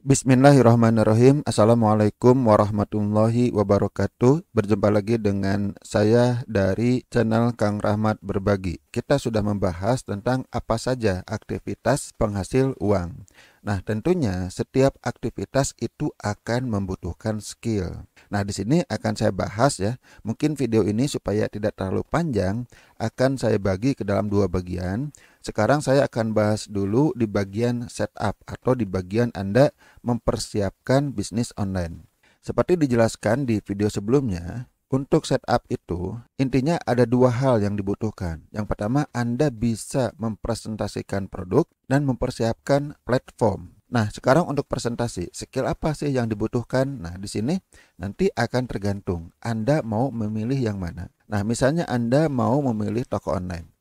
Bismillahirrahmanirrahim. Assalamualaikum warahmatullahi wabarakatuh. Berjumpa lagi dengan saya dari channel Kang Rahmat Berbagi. Kita sudah membahas tentang apa saja aktivitas penghasil uang. Nah, tentunya setiap aktivitas itu akan membutuhkan skill. Nah, di sini akan saya bahas ya. Mungkin video ini supaya tidak terlalu panjang akan saya bagi ke dalam dua bagian. Sekarang saya akan bahas dulu di bagian setup atau di bagian Anda mempersiapkan bisnis online. Seperti dijelaskan di video sebelumnya, untuk setup itu intinya ada dua hal yang dibutuhkan. Yang pertama, Anda bisa mempresentasikan produk dan mempersiapkan platform. Nah, sekarang untuk presentasi, skill apa sih yang dibutuhkan? Nah, di sini nanti akan tergantung Anda mau memilih yang mana. Nah, misalnya Anda mau memilih toko online.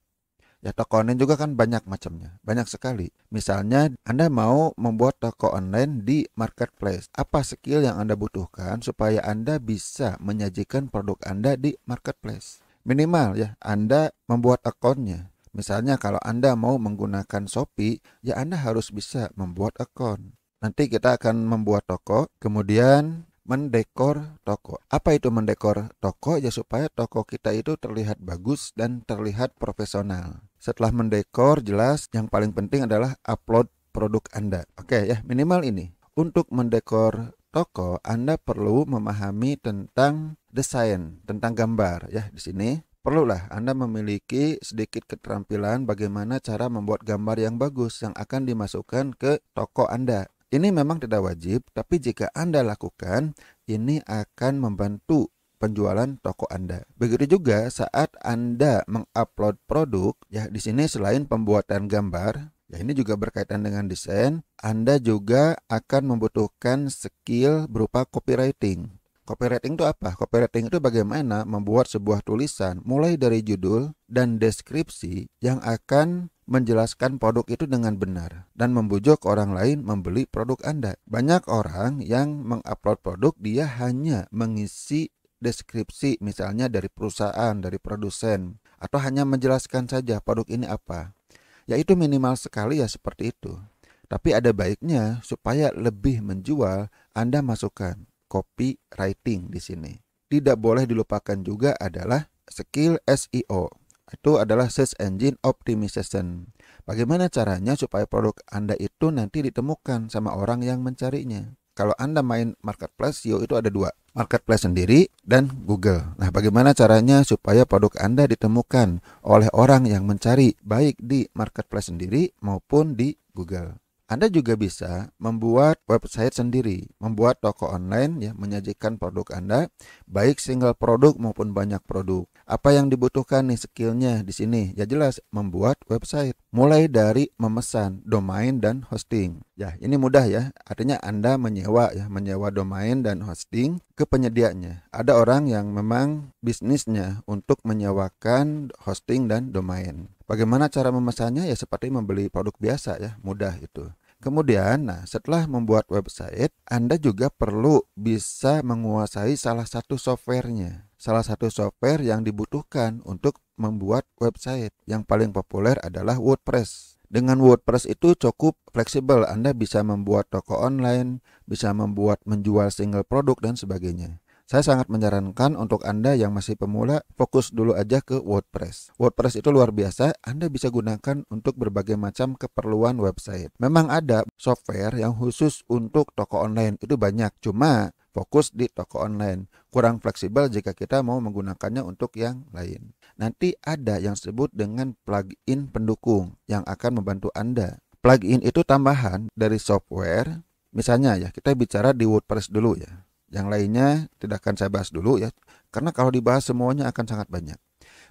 Ya, toko online juga kan banyak macamnya, banyak sekali. Misalnya Anda mau membuat toko online di marketplace. Apa skill yang Anda butuhkan supaya Anda bisa menyajikan produk Anda di marketplace? Minimal ya, Anda membuat akunnya. Misalnya kalau Anda mau menggunakan Shopee, ya Anda harus bisa membuat akun. Nanti kita akan membuat toko, kemudian mendekor toko. Apa itu mendekor toko? Ya supaya toko kita itu terlihat bagus dan terlihat profesional. Setelah mendekor, jelas yang paling penting adalah upload produk Anda. Oke ya, minimal ini. Untuk mendekor toko, Anda perlu memahami tentang desain, tentang gambar ya. Di sini perlulah Anda memiliki sedikit keterampilan bagaimana cara membuat gambar yang bagus yang akan dimasukkan ke toko Anda. Ini memang tidak wajib, tapi jika Anda lakukan, ini akan membantu penjualan toko Anda. Begitu juga saat Anda mengupload produk, ya di sini selain pembuatan gambar, ya ini juga berkaitan dengan desain, Anda juga akan membutuhkan skill berupa copywriting. Copywriting itu apa? Copywriting itu bagaimana membuat sebuah tulisan mulai dari judul dan deskripsi yang akan menjelaskan produk itu dengan benar dan membujuk orang lain membeli produk Anda. Banyak orang yang mengupload produk dia hanya mengisi deskripsi misalnya dari perusahaan, dari produsen, atau hanya menjelaskan saja produk ini apa. Ya itu minimal sekali ya seperti itu. Tapi ada baiknya supaya lebih menjual Anda masukkan copywriting di sini. Tidak boleh dilupakan juga adalah skill SEO. Itu adalah Search Engine Optimization. Bagaimana caranya supaya produk Anda itu nanti ditemukan sama orang yang mencarinya? Kalau Anda main marketplace, SEO itu ada dua. Marketplace sendiri dan Google. Nah, bagaimana caranya supaya produk Anda ditemukan oleh orang yang mencari baik di marketplace sendiri maupun di Google? Anda juga bisa membuat website sendiri, membuat toko online ya, menyajikan produk Anda, baik single produk maupun banyak produk. Apa yang dibutuhkan nih skillnya di sini? Ya jelas membuat website, mulai dari memesan domain dan hosting. Ya, ini mudah ya. Artinya Anda menyewa domain dan hosting ke penyedianya. Ada orang yang memang bisnisnya untuk menyewakan hosting dan domain. Bagaimana cara memesannya? Ya seperti membeli produk biasa ya, mudah itu. Kemudian, nah setelah membuat website, Anda juga perlu bisa menguasai salah satu softwarenya. Salah satu software yang dibutuhkan untuk membuat website yang paling populer adalah WordPress. Dengan WordPress itu cukup fleksibel, Anda bisa membuat toko online, bisa membuat menjual single produk dan sebagainya. Saya sangat menyarankan untuk Anda yang masih pemula, fokus dulu aja ke WordPress. WordPress itu luar biasa, Anda bisa gunakan untuk berbagai macam keperluan website. Memang ada software yang khusus untuk toko online, itu banyak. Cuma fokus di toko online. Kurang fleksibel jika kita mau menggunakannya untuk yang lain. Nanti ada yang disebut dengan plugin pendukung yang akan membantu Anda. Plugin itu tambahan dari software. Misalnya ya, kita bicara di WordPress dulu ya. Yang lainnya tidak akan saya bahas dulu ya, karena kalau dibahas semuanya akan sangat banyak.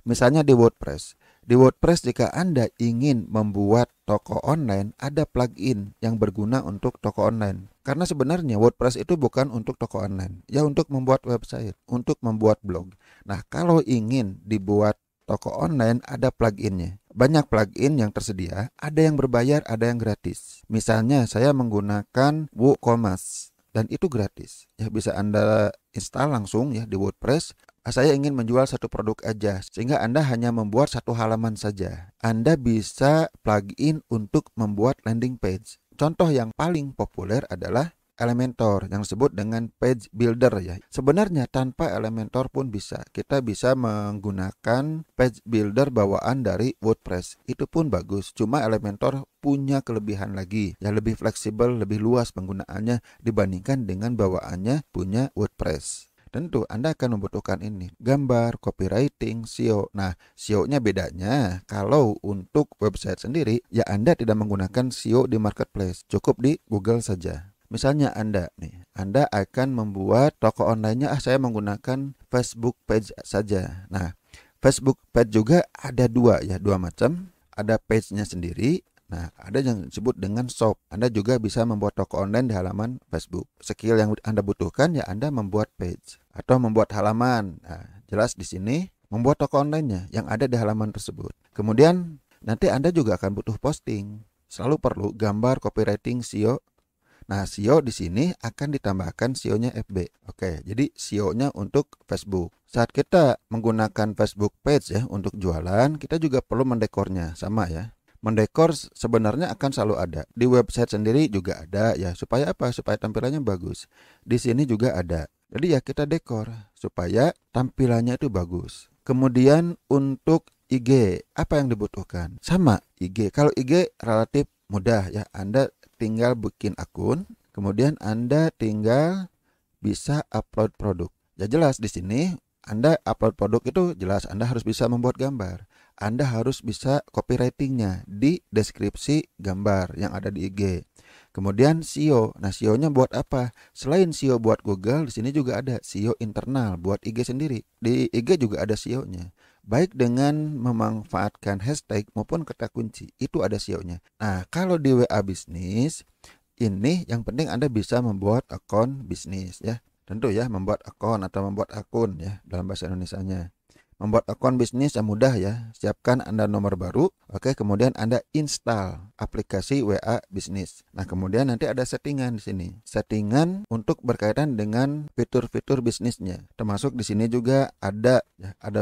Misalnya di WordPress. Di WordPress jika Anda ingin membuat toko online, ada plugin yang berguna untuk toko online. Karena sebenarnya WordPress itu bukan untuk toko online, ya untuk membuat website, untuk membuat blog. Nah, kalau ingin dibuat toko online ada pluginnya. Banyak plugin yang tersedia, ada yang berbayar, ada yang gratis. Misalnya saya menggunakan WooCommerce dan itu gratis. Ya bisa Anda install langsung ya di WordPress. Saya ingin menjual satu produk aja sehingga Anda hanya membuat satu halaman saja. Anda bisa plugin untuk membuat landing page. Contoh yang paling populer adalah Elementor yang disebut dengan page builder ya. Sebenarnya tanpa Elementor pun bisa. Kita bisa menggunakan page builder bawaan dari WordPress. Itu pun bagus. Cuma Elementor punya kelebihan lagi. Ya lebih fleksibel, lebih luas penggunaannya dibandingkan dengan bawaannya punya WordPress. Tentu Anda akan membutuhkan ini, gambar, copywriting, SEO. Nah, SEO-nya bedanya kalau untuk website sendiri, ya Anda tidak menggunakan SEO di marketplace, cukup di Google saja. Misalnya Anda akan membuat toko online-nya, saya menggunakan Facebook page saja. Nah, Facebook page juga ada dua macam, ada page-nya sendiri. Nah, ada yang disebut dengan shop. Anda juga bisa membuat toko online di halaman Facebook. Skill yang Anda butuhkan ya Anda membuat page atau membuat halaman. Nah, jelas di sini membuat toko online-nya yang ada di halaman tersebut. Kemudian nanti Anda juga akan butuh posting. Selalu perlu gambar, copywriting, SEO. Nah, SEO di sini akan ditambahkan SEO-nya FB. Oke, jadi SEO-nya untuk Facebook. Saat kita menggunakan Facebook page ya untuk jualan, kita juga perlu mendekornya, sama ya. Mendekor sebenarnya akan selalu ada. Di website sendiri juga ada ya. Supaya apa? Supaya tampilannya bagus. Di sini juga ada. Jadi ya kita dekor supaya tampilannya itu bagus. Kemudian untuk IG, apa yang dibutuhkan? Sama IG. Kalau IG relatif mudah ya. Anda tinggal bikin akun, kemudian Anda tinggal bisa upload produk. Ya jelas di sini Anda upload produk itu jelas Anda harus bisa membuat gambar. Anda harus bisa copywritingnya di deskripsi gambar yang ada di IG. Kemudian SEO. Nah, SEO-nya buat apa? Selain SEO buat Google, di sini juga ada SEO internal buat IG sendiri. Di IG juga ada SEO-nya. Baik dengan memanfaatkan hashtag maupun kata kunci. Itu ada SEO-nya. Nah, kalau di WA bisnis, ini yang penting Anda bisa membuat akun bisnis ya. Tentu ya, membuat akun atau membuat akun ya dalam bahasa Indonesianya. Membuat akun bisnis yang mudah ya. Siapkan Anda nomor baru. Oke, kemudian Anda install aplikasi WA bisnis. Nah, kemudian nanti ada settingan di sini. Settingan untuk berkaitan dengan fitur-fitur bisnisnya. Termasuk di sini juga ada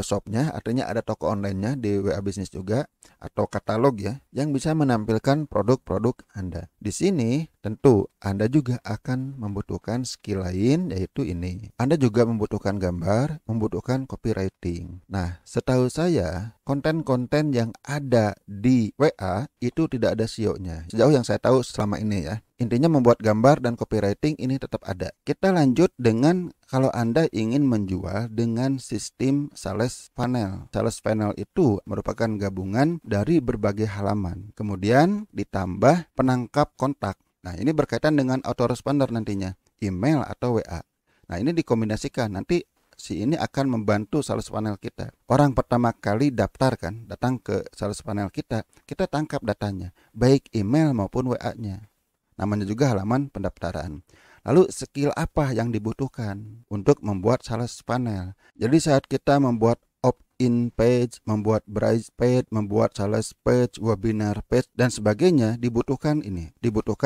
shopnya, artinya ada toko online-nya di WA bisnis juga atau katalog ya yang bisa menampilkan produk-produk Anda. Di sini tentu Anda juga akan membutuhkan skill lain yaitu ini. Anda juga membutuhkan gambar, membutuhkan copywriting. Nah, setahu saya konten-konten yang ada di WA itu tidak ada SEO-nya. Sejauh yang saya tahu selama ini ya. Intinya membuat gambar dan copywriting ini tetap ada. Kita lanjut dengan kalau Anda ingin menjual dengan sistem sales funnel. Sales funnel itu merupakan gabungan dari berbagai halaman. Kemudian ditambah penangkap kontak. Nah, ini berkaitan dengan autoresponder nantinya, email atau WA. Nah, ini dikombinasikan. Nanti si ini akan membantu sales funnel kita. Orang pertama kali daftar kan, datang ke sales funnel kita tangkap datanya, baik email maupun WA-nya. Namanya juga halaman pendaftaran. Lalu skill apa yang dibutuhkan untuk membuat sales funnel? Jadi saat kita membuat opt-in page, membuat bright page, membuat sales page, webinar page, dan sebagainya, dibutuhkan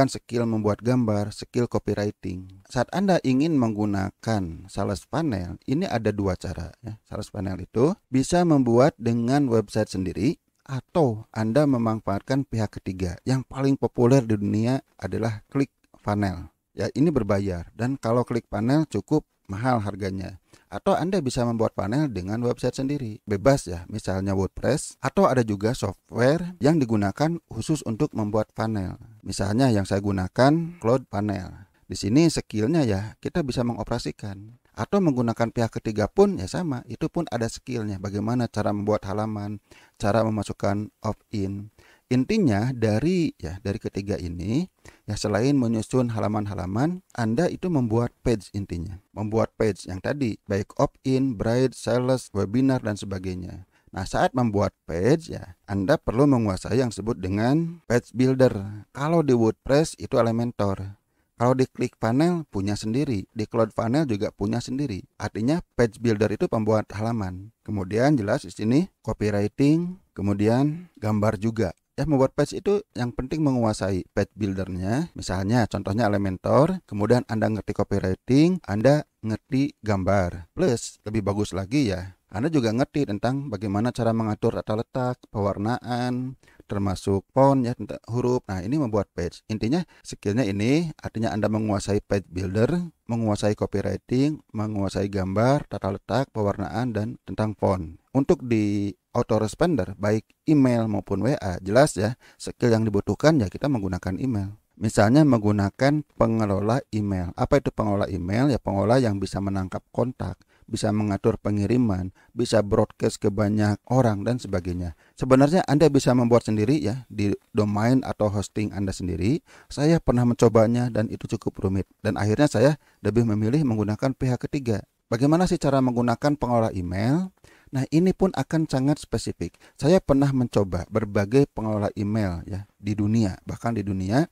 skill membuat gambar, skill copywriting. Saat Anda ingin menggunakan sales funnel, ini ada dua cara ya. Sales funnel itu bisa membuat dengan website sendiri, atau Anda memanfaatkan pihak ketiga. Yang paling populer di dunia adalah ClickFunnels. Ya, ini berbayar dan kalau ClickFunnels cukup mahal harganya. Atau Anda bisa membuat funnel dengan website sendiri. Bebas ya, misalnya WordPress, atau ada juga software yang digunakan khusus untuk membuat funnel. Misalnya yang saya gunakan CloudFunnels. Di sini skillnya ya kita bisa mengoperasikan. Atau menggunakan pihak ketiga pun ya sama, itu pun ada skillnya. Bagaimana cara membuat halaman, cara memasukkan opt-in. Intinya dari ketiga ini ya selain menyusun halaman-halaman, Anda itu membuat page intinya. Membuat page yang tadi baik opt-in, bright, sales, webinar dan sebagainya. Nah, saat membuat page ya Anda perlu menguasai yang disebut dengan page builder. Kalau di WordPress itu Elementor. Kalau di ClickFunnels punya sendiri, di CloudFunnels juga punya sendiri. Artinya page builder itu pembuat halaman. Kemudian jelas di sini copywriting, kemudian gambar juga. Ya, membuat page itu yang penting menguasai page buildernya. Misalnya contohnya Elementor, kemudian Anda ngerti copywriting, Anda ngerti gambar. Plus lebih bagus lagi ya, Anda juga ngerti tentang bagaimana cara mengatur tata letak, pewarnaan, termasuk font ya, tentang huruf. Nah, ini membuat page. Intinya skillnya ini artinya Anda menguasai page builder, menguasai copywriting, menguasai gambar, tata letak, pewarnaan, dan tentang font. Untuk di autoresponder, baik email maupun WA, jelas ya, skill yang dibutuhkan ya kita menggunakan email. Misalnya menggunakan pengelola email. Apa itu pengelola email? Ya pengelola yang bisa menangkap kontak, bisa mengatur pengiriman, bisa broadcast ke banyak orang dan sebagainya. Sebenarnya Anda bisa membuat sendiri ya di domain atau hosting Anda sendiri. Saya pernah mencobanya dan itu cukup rumit. Dan akhirnya saya lebih memilih menggunakan pihak ketiga. Bagaimana sih cara menggunakan pengelola email? Nah, ini pun akan sangat spesifik. Saya pernah mencoba berbagai pengelola email ya di dunia, bahkan di dunia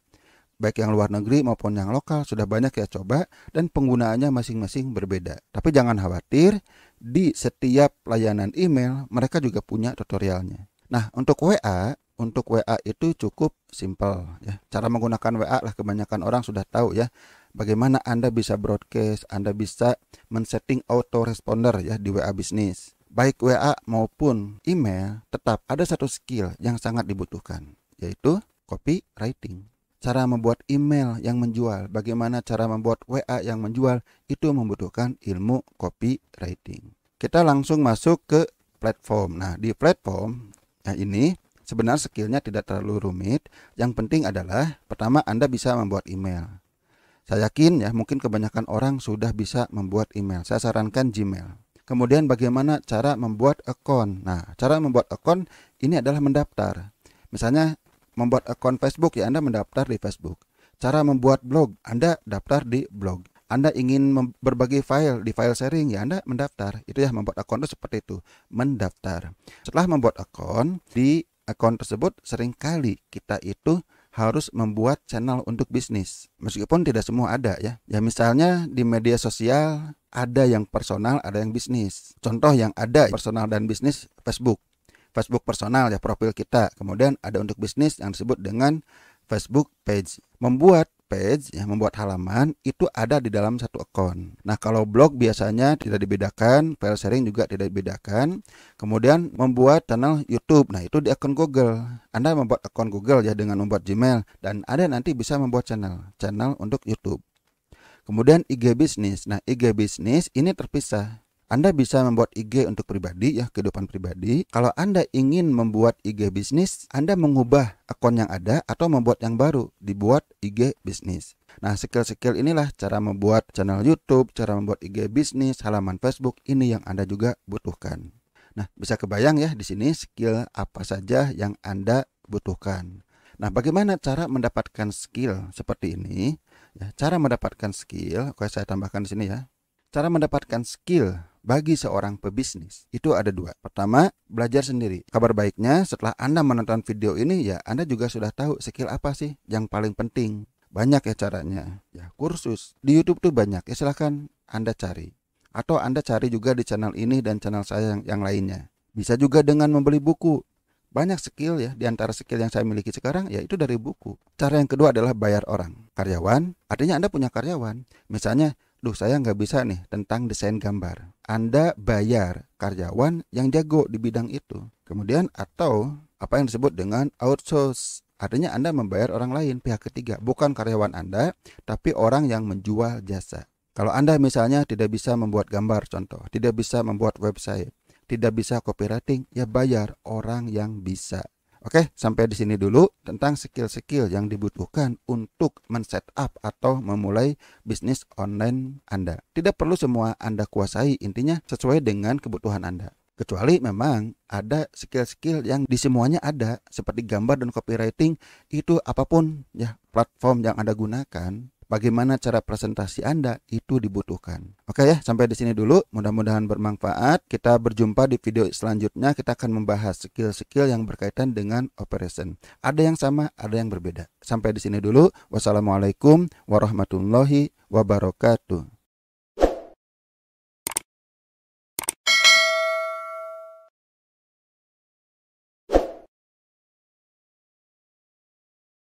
baik yang luar negeri maupun yang lokal sudah banyak ya coba dan penggunaannya masing-masing berbeda. Tapi jangan khawatir, di setiap layanan email mereka juga punya tutorialnya. Nah, untuk WA itu cukup simpel ya. Cara menggunakan WA lah kebanyakan orang sudah tahu ya. Bagaimana Anda bisa broadcast, Anda bisa men-setting autoresponder ya di WA bisnis. Baik WA maupun email, tetap ada satu skill yang sangat dibutuhkan, yaitu copywriting. Cara membuat email yang menjual, bagaimana cara membuat WA yang menjual, itu membutuhkan ilmu copywriting. Kita langsung masuk ke platform. Nah, di platform ini sebenarnya skillnya tidak terlalu rumit. Yang penting adalah pertama Anda bisa membuat email. Saya yakin ya mungkin kebanyakan orang sudah bisa membuat email. Saya sarankan Gmail. Kemudian bagaimana cara membuat akun. Nah, cara membuat akun ini adalah mendaftar. Misalnya membuat akun Facebook ya Anda mendaftar di Facebook. Cara membuat blog, Anda daftar di blog. Anda ingin berbagi file di file sharing ya Anda mendaftar. Itu ya membuat akun itu seperti itu, mendaftar. Setelah membuat akun, di akun tersebut seringkali kita itu harus membuat channel untuk bisnis. Meskipun tidak semua ada ya. Ya misalnya di media sosial ada yang personal, ada yang bisnis. Contoh yang ada personal dan bisnis Facebook. Facebook personal ya profil kita. Kemudian ada untuk bisnis yang disebut dengan Facebook page. Membuat page ya membuat halaman itu ada di dalam satu akun. Nah, kalau blog biasanya tidak dibedakan, file sharing juga tidak dibedakan. Kemudian membuat channel YouTube. Nah, itu di akun Google. Anda membuat akun Google ya dengan membuat Gmail dan Anda nanti bisa membuat channel untuk YouTube. Kemudian IG bisnis. Nah, IG bisnis ini terpisah. Anda bisa membuat IG untuk pribadi ya, kehidupan pribadi. Kalau Anda ingin membuat IG bisnis, Anda mengubah akun yang ada atau membuat yang baru, dibuat IG bisnis. Nah, skill-skill inilah cara membuat channel YouTube, cara membuat IG bisnis, halaman Facebook, ini yang Anda juga butuhkan. Nah, bisa kebayang ya di sini skill apa saja yang Anda butuhkan. Nah, bagaimana cara mendapatkan skill seperti ini? Ya, cara mendapatkan skill, oke saya tambahkan di sini ya. Cara mendapatkan skill bagi seorang pebisnis itu ada dua. Pertama, belajar sendiri. Kabar baiknya setelah Anda menonton video ini ya Anda juga sudah tahu skill apa sih yang paling penting. Banyak ya caranya. Ya, kursus di YouTube tuh banyak. Ya silahkan Anda cari. Atau Anda cari juga di channel ini dan channel saya yang lainnya. Bisa juga dengan membeli buku. Banyak skill ya, di antara skill yang saya miliki sekarang yaitu dari buku. Cara yang kedua adalah bayar orang. Karyawan, artinya Anda punya karyawan. Misalnya, saya nggak bisa nih tentang desain gambar. Anda bayar karyawan yang jago di bidang itu. Kemudian atau apa yang disebut dengan outsource. Artinya Anda membayar orang lain, pihak ketiga. Bukan karyawan Anda, tapi orang yang menjual jasa. Kalau Anda misalnya tidak bisa membuat gambar contoh, tidak bisa membuat website, tidak bisa copywriting, ya bayar orang yang bisa. Oke, sampai di sini dulu tentang skill-skill yang dibutuhkan untuk men-setup atau memulai bisnis online Anda. Tidak perlu semua Anda kuasai, intinya sesuai dengan kebutuhan Anda. Kecuali memang ada skill-skill yang di semuanya ada, seperti gambar dan copywriting, itu apapun ya platform yang Anda gunakan, bagaimana cara presentasi Anda itu dibutuhkan. Oke ya, sampai di sini dulu. Mudah-mudahan bermanfaat. Kita berjumpa di video selanjutnya. Kita akan membahas skill-skill yang berkaitan dengan operation. Ada yang sama, ada yang berbeda. Sampai di sini dulu. Wassalamualaikum warahmatullahi wabarakatuh.